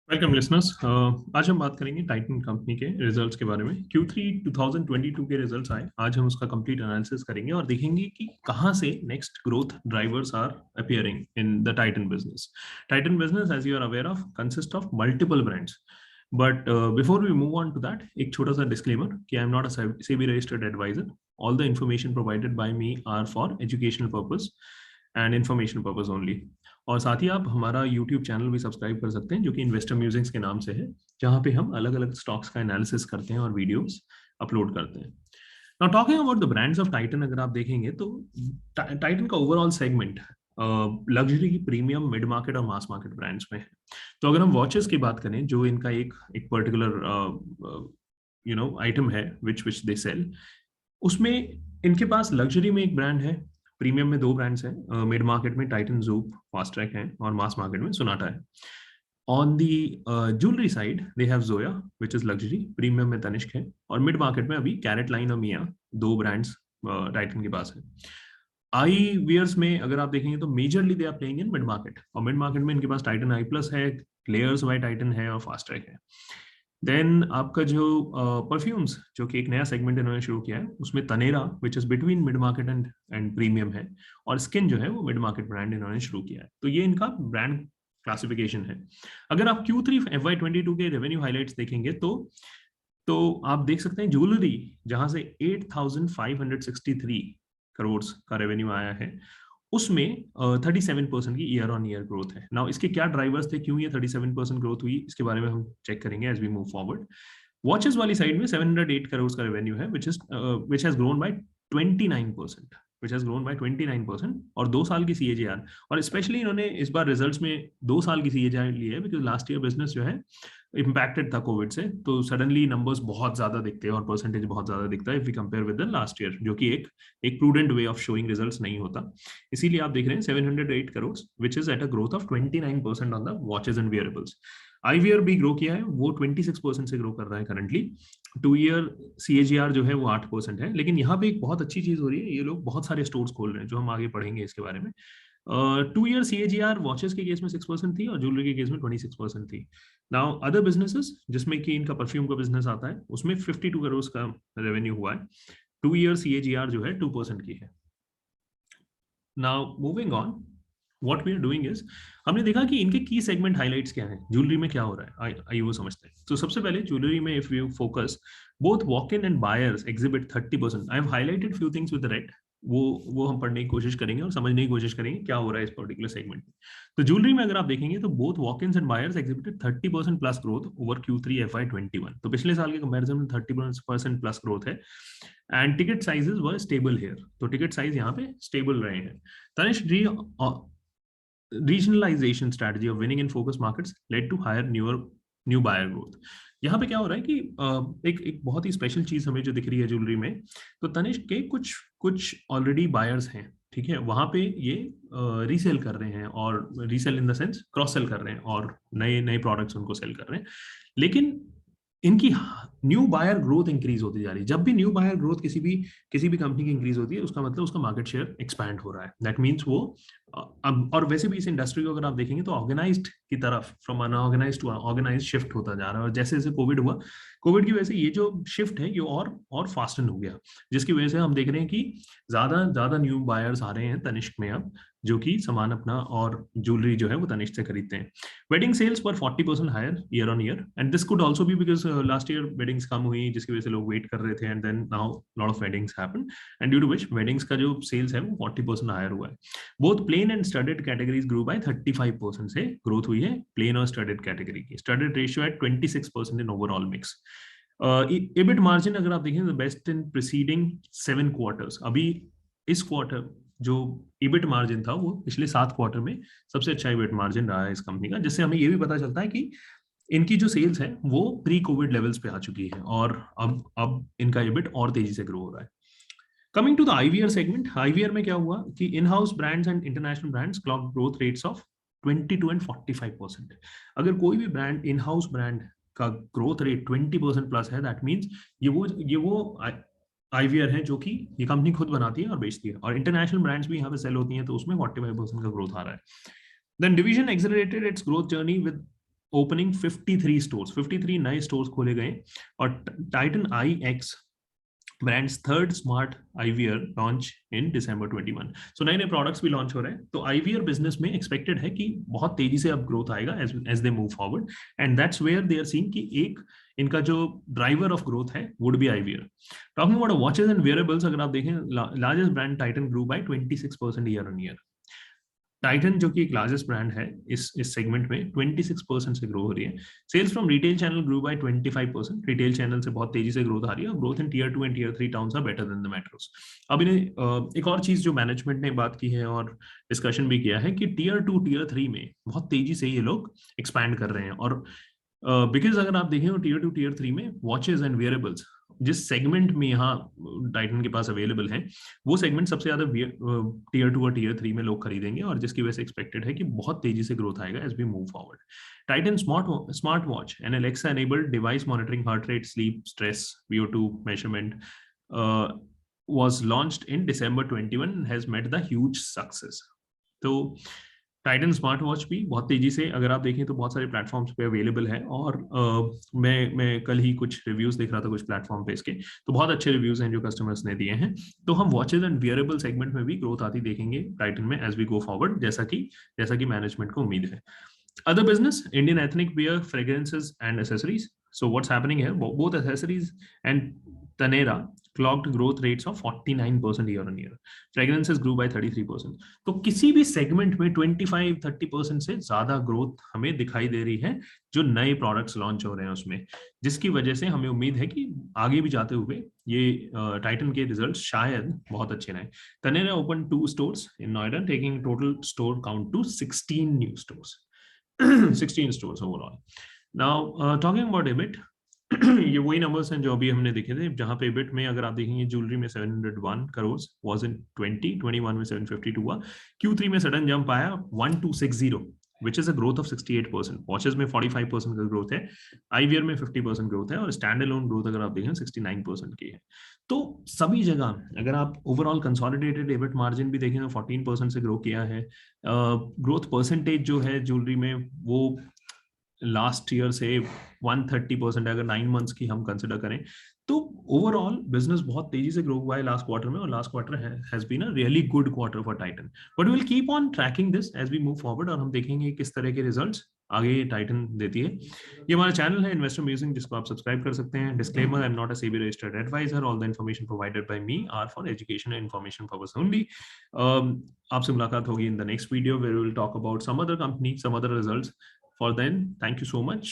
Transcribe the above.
Welcome listeners. आज हम बात करेंगे टाइटन कंपनी के रिजल्ट्स के बारे में। Q3 2022 के रिजल्ट्स आए, आज हम उसका कंप्लीट एनालिसिस करेंगे और देखेंगे कि कहाँ से next growth drivers are appearing in the Titan business. Titan business, as you are aware of, consist of multiple brands. But before we move on to that, एक छोटा सा डिस्क्लेमर कि I am not a SEBI registered advisor. All the information provided by me are for educational purpose and information purpose only. और साथ ही आप हमारा YouTube channel भी subscribe कर सकते हैं, जो कि इन्वेस्टर म्यूजिक्स के नाम से है, जहाँ पे हम अलग अलग स्टॉक्स का एनालिसिस करते हैं और वीडियोस अपलोड करते हैं। Now talking about the brands of Titan, अगर आप देखेंगे तो टाइटन का overall segment luxury, premium, mid market और मास मार्केट ब्रांड्स में है। तो अगर हम वॉचेस की बात करें, जो इनका एक पर्टिकुलर आइटम है विच विच दे सेल, उसमें इनके पास लग्जरी में एक ब्रांड है, प्रीमियम में दो ब्रांड्स हैं, मिड मार्केट में टाइटन जूप फास्ट ट्रैक है और मास मार्केट में सोनाटा है। On the jewellery side they have Zoya which is luxury, premium में तनिष्क है और मिड मार्केट में अभी कैरेट लाइन और मिया, दो ब्रांड्स टाइटन के पास है। आई वियर्स में अगर आप देखेंगे तो majorly they are playing in mid market, और मिड मार्केट में इनके पास टाइटन आई प्लस है, लेयर्स बाय टाइटन है और फास्ट ट्रैक है। देन आपका जो परफ्यूम्स, जो कि एक नया सेगमेंट इन्होंने शुरू किया है, उसमें Taneira which is between mid market and premium है, और स्किन जो है वो मिड मार्केट ब्रांड इन्होंने शुरू किया है। तो ये इनका ब्रांड क्लासिफिकेशन है। अगर आप Q3 FY22 के रेवेन्यू हाइलाइट्स देखेंगे तो आप देख सकते हैं ज्वेलरी जहां से 8,563 करोड़ का रेवेन्यू आया है, उसमें 37% की ईयर ऑन ईयर ग्रोथ है। नाउ इसके क्या ड्राइवर्स थे, क्यों ये 37% ग्रोथ हुई, इसके बारे में हम चेक करेंगे as we move forward. Watches वाली साइड में 708 करोड़ का रेवेन्यू है, which has grown by 29%, which has grown by 29%, और 2 साल की सीएजीआर, और स्पेशली इन्होंने इस बार रिजल्ट्स में 2 साल की सीएजीआर ली है, बिकॉज लास्ट ईयर बिजनेस जो है इम्पैक्टेड था कोविड से, तो सडनली नंबर्स बहुत ज्यादा दिखते हैं और परसेंटेज बहुत ज्यादा दिखता है if we compare with the last year, जो कि एक prudent way of showing results नहीं होता। इसीलिए आप देख रहे हैं 708 crore, which is at a growth of 29% on the watches and wearables. Eyewear भी ग्रो किया है, वो 26% से ग्रो कर रहा है करंटली। 2 ईयर सीएजीआर जो है वो 8% है। लेकिन यहाँ पे एक बहुत अच्छी चीज हो रही है, ये लोग बहुत सारे स्टोर्स खोल रहे हैं, जो हम आगे पढ़ेंगे इसके बारे में। 2 ईयर सीएजीआर वॉचेस के केस में 6% थी और ज्वेलरी के केस में 26% थी। नाउ अदर बिजनेसेस, जिसमें कि इनका परफ्यूम का बिजनेस आता है, उसमें 52 करोड़ का रेवेन्यू हुआ है। 2 ईयर सीएजीआर जो है 2% की है। Now moving on, what we are doing is, हमने देखा कि इनके की सेगमेंट हाइलाइट्स क्या है, ज्वेलरी में क्या हो रहा है, आइए वो समझते हैं। तो सबसे पहले ज्वेलरी में if you focus, both walk in and buyers exhibit 30%। I have highlighted few things with red, वो हम पढ़ने की कोशिश करेंगे और समझने की कोशिश करेंगे क्या हो रहा है इस पर्टिकुलर सेगमेंट में। तो ज्वेलरी में अगर आप देखेंगे तो both walk in and buyers exhibited 30% plus growth over Q3 FY21। तो पिछले साल के कंपैरिजन में 30% प्लस ग्रोथ है, and ticket sizes were stable here. तो टिकट साइज यहाँ पे स्टेबल रहे हैं। तनिष्क जी, regionalization strategy of winning in focus markets led to higher new buyer growth। यहाँ पे क्या हो रहा है कि एक बहुत ही स्पेशल चीज हमें जो दिख रही है ज्वेलरी में, तो तनिष्क के कुछ कुछ ऑलरेडी बायर्स हैं, ठीक है, वहां पे ये रीसेल कर रहे हैं, और resale in the sense cross sell कर रहे हैं और नए नए प्रोडक्ट्स उनको सेल कर रहे हैं। लेकिन इनकी न्यू बायर ग्रोथ इंक्रीज होती जा रही है। जब भी न्यू बायर ग्रोथ किसी भी कंपनी की इंक्रीज होती है, उसका मतलब उसका मार्केट शेयर एक्सपैंड हो रहा है। दैट मीन्स वो अब, और वैसे भी इस इंडस्ट्री को अगर आप देखेंगे तो ऑर्गेनाइज्ड की तरफ, from unorganised to organised shift होता जा रहा है। और जैसे जैसे कोविड हुआ, कोविड की वजह से ये जो शिफ्ट है ये और फास्टन हो गया, जिसकी वजह से हम देख रहे हैं कि ज्यादा ज्यादा न्यू बायर्स आ रहे हैं तनिष्क में अब, जो कि सामान अपना और ज्वेलरी जो है वो तनिष्क से खरीदते हैं। वेडिंग सेल्स पर 40% higher year on year, and this could also be because last year weddings कम हुई, जिसकी वजह से लोग वेट कर रहे थे, and then now lot of weddings happen, and due to which weddings का जो सेल्स है वो 40% हायर हुआ है। Both plain and studded categories grow by 35% से ग्रोथ हुई है प्लेन और स्टडेड कैटेगरी की। Studded ratio at 26% in overall mix. EBIT margin अगर आप देखें, बेस्ट इन प्रीसीडिंग 7 क्वार्टर्स। अभी इस क्वार्टर जो EBIT मार्जिन था वो पिछले 7 क्वार्टर में सबसे अच्छा EBIT मार्जिन रहा है इस कंपनी का, जिससे हमें ये भी पता चलता है कि इनकी जो सेल्स है वो प्री कोविड लेवल्स पे आ चुकी है, और अब इनका EBIT और तेजी से ग्रो हो रहा है। Coming to the eyewear segment, eyewear में क्या हुआ कि in house brands and international brands clock growth rates of 22 and 45%। अगर कोई भी ब्रांड इन हाउस ब्रांड का ग्रोथ रेट 20% प्लस है, दैट मीन्स ये वो आईवीआर है जो कि ये कंपनी खुद बनाती है और बेचती है, और इंटरनेशनल ब्रांड्स भी यहाँ पे सेल होती हैं, तो उसमें 45% का ग्रोथ आ रहा है। Then division accelerated its growth journey with opening 53 stores, 53 नए स्टोर्स खोले गए। और Titan eye X brands third smart eyewear launch in December 21। So नए नए प्रोडक्ट्स भी लॉन्च हो रहे हैं। तो आईवीआर बिजनेस में एक्सपेक्टेड है कि बहुत तेजी से अब ग्रोथ आएगा as they move forward, and that's where they are seeing कि एक इनका जो ड्राइवर ऑफ ग्रोथ है would be IVR. Talking about watches and wearables, अगर आप देखें largest brand Titan grew by 26% year on year. Titan जो कि एक लार्जेस्ट ब्रांड है इस सेगमेंट में 26% से ग्रो हो रही है। Sales from retail channel grow by 25%। Retail channel से बहुत तेजी से ग्रोथ आ रही है। Growth in tier 2 and tier 3 towns are better than the metros. अब इन्हें एक और चीज जो मैनेजमेंट ने बात की है और डिस्कशन भी किया है कि टीयर 2 टीयर 3 में बहुत तेजी से ये लोग एक्सपैंड कर रहे हैं। और बिकॉज अगर आप देखें टीयर 2 टीयर 3 में वॉचेज एंड वेयरेबल्स जिस सेगमेंट में यहाँ टाइटन के पास अवेलेबल है, वो सेगमेंट सबसे ज्यादा टीयर 2 और टीयर 3 में लोग खरीदेंगे, और जिसकी वजह से एक्सपेक्टेड है कि बहुत तेजी से ग्रोथ आएगा as we move forward. Titan smart watch and Alexa enabled device monitoring heart rate, sleep, stress, VO2 measurement was launched in December 21 and has met the huge success. तो टाइटन स्मार्ट वॉच भी बहुत तेजी से, अगर आप देखें तो बहुत सारे प्लेटफॉर्म्स पे अवेलेबल है। और मैं कल ही कुछ रिव्यूज देख रहा था कुछ प्लेटफॉर्म पे इसके, तो बहुत अच्छे रिव्यूज हैं जो कस्टमर्स ने दिए हैं। तो हम वॉचेज एंड वियरेबल सेगमेंट में भी ग्रोथ आती देखेंगे टाइटन में एज वी गो फॉरवर्ड, जैसा कि मैनेजमेंट को उम्मीद है। Other business, Indian ethnic wear, fragrances and accessories. So what's happening here? Both accessories and Tanera clocked growth rates of 49% year on year. Fragrances grew by 33%. तो किसी भी segment में 25-30% से ज्यादा ग्रोथ हमें दिखाई दे रही है जो नए प्रोडक्ट्स लॉन्च हो रहे हैं उसमें, जिसकी वजह से हमें उम्मीद है कि आगे भी जाते हुए ये टाइटन के रिजल्ट्स शायद बहुत अच्छे रहे। तनेरा open 2 stores in Noida, taking total store count to 16 new stores. 16 stores overall. Now, talking about EBIT, ये वही नंबर्स हैं जो अभी हमने देखे थे, जहां पे EBIT में अगर आप देखेंगे ज्वेलरी में 701 करोड़ वाज इन 2021 में 752 हुआ। Q3 में सडन जंप आया 1260, which is a growth of 68%। Watches में 45% का ग्रोथ है, आईवीआर में 50% ग्रोथ है, और स्टैंड अलोन ग्रोथ अगर आप देखें 69% की है। तो सभी जगह अगर आप ओवरऑल कंसोलिडेटेड EBIT मार्जिन भी देखें तो 14% से ग्रो किया है। ग्रोथ परसेंटेज जो है ज्वेलरी में वो लास्ट ईयर से 130% अगर 9 मंथ्स की हम कंसिडर करें, तो ओवरऑल बिजनेस बहुत तेजी से ग्रो हुआ है लास्ट क्वार्टर में, और last quarter has been a really good quarter for Titan. But we will keep on tracking this as we move forward, और हम देखेंगे किस तरह के रिजल्ट्स आगे टाइटन देती है। ये हमारा चैनल है इन्वेस्टर म्यूजिक, जिसको आप सब्सक्राइब कर सकते हैं। Disclaimer, I am not a SEBI registered advisor. All the information provided by me are for education and information purpose only. आपसे मुलाकात होगी in the next video where we will talk about some other company, some other results. For then, thank you so much.